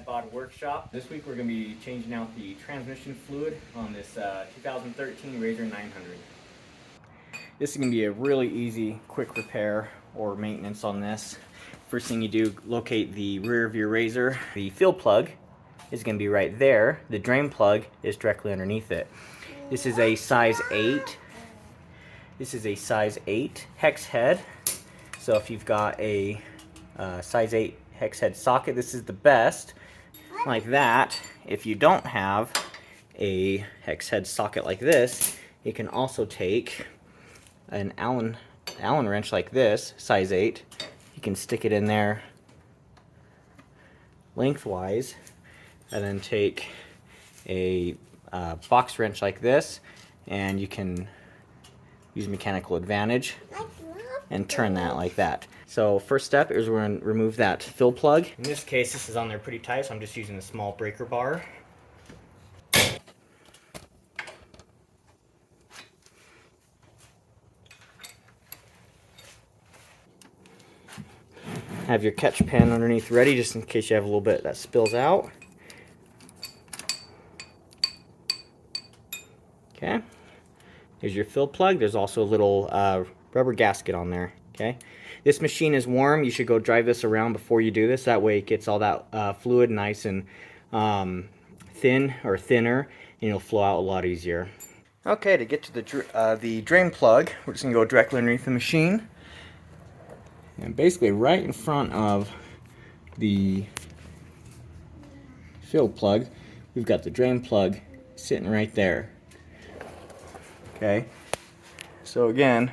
Bod Workshop. This week we're going to be changing out the transmission fluid on this 2013 RZR 900. This is going to be a really easy, quick repair or maintenance on this. First thing you do, locate the rear of your RZR. The fill plug is going to be right there. The drain plug is directly underneath it. This is a size 8. This is a size 8 hex head. So if you've got a size 8 hex head socket, this is the best. Like that. If you don't have a hex head socket like this, you can also take an Allen wrench like this, size 8. You can stick it in there lengthwise, and then take a box wrench like this, and you can use mechanical advantage and turn that like that. So first step is we're going to remove that fill plug. In this case, this is on there pretty tight, so I'm just using a small breaker bar. Have your catch pan underneath ready, just in case you have a little bit that spills out. Okay. Here's your fill plug. There's also a little rubber gasket on there. Okay. This machine is warm. You should go drive this around before you do this. That way it gets all that fluid nice and thin or thinner, and it'll flow out a lot easier. Okay, to get to the drain plug, we're just gonna go directly underneath the machine, and basically right in front of the fill plug, we've got the drain plug sitting right there. Okay, so again,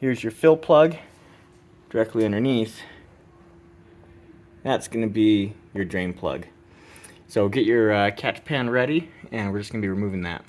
here's your fill plug directly underneath. That's going to be your drain plug. So get your catch pan ready, and we're just going to be removing that.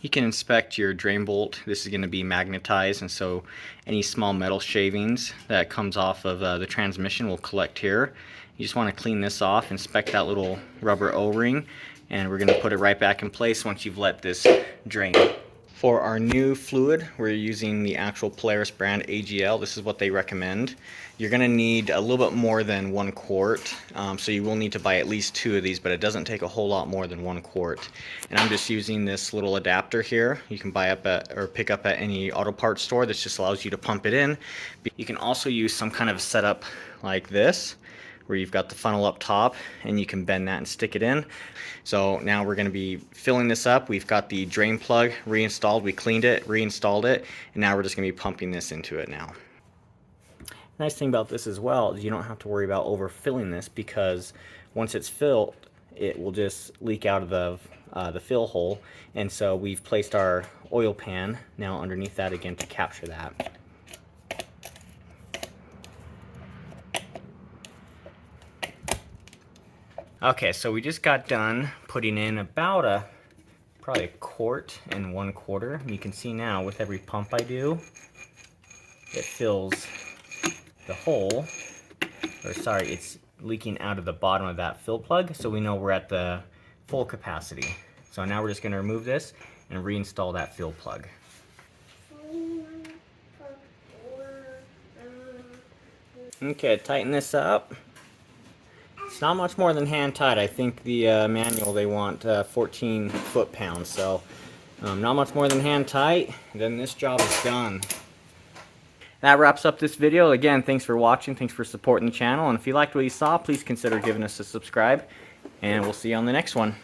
You can inspect your drain bolt. This is going to be magnetized, and so any small metal shavings that comes off of the transmission will collect here. You just want to clean this off, inspect that little rubber O-ring, and we're going to put it right back in place once you've let this drain. For our new fluid, we're using the actual Polaris brand AGL. This is what they recommend. You're going to need a little bit more than 1 quart, so you will need to buy at least 2 of these, but it doesn't take a whole lot more than 1 quart. And I'm just using this little adapter here. You can buy up at or pick up at any auto parts store. This just allows you to pump it in. You can also use some kind of setup like this, where you've got the funnel up top and you can bend that and stick it in. So now we're going to be filling this up. We've got the drain plug reinstalled. We cleaned it, reinstalled it, and now we're just going to be pumping this into it now. Nice thing about this as well is you don't have to worry about overfilling this, because once it's filled, it will just leak out of the fill hole. And so we've placed our oil pan now underneath that again to capture that. Okay, so we just got done putting in about probably 1 quart and 1/4. You can see now with every pump I do, it fills the hole, or sorry, it's leaking out of the bottom of that fill plug, so we know we're at the full capacity. So now we're just going to remove this and reinstall that fill plug. Okay, tighten this up. It's not much more than hand tight. I think the manual, they want 14 foot-pounds, so not much more than hand tight. Then this job is done. That wraps up this video. Again, thanks for watching. Thanks for supporting the channel. And if you liked what you saw, please consider giving us a subscribe. And we'll see you on the next one.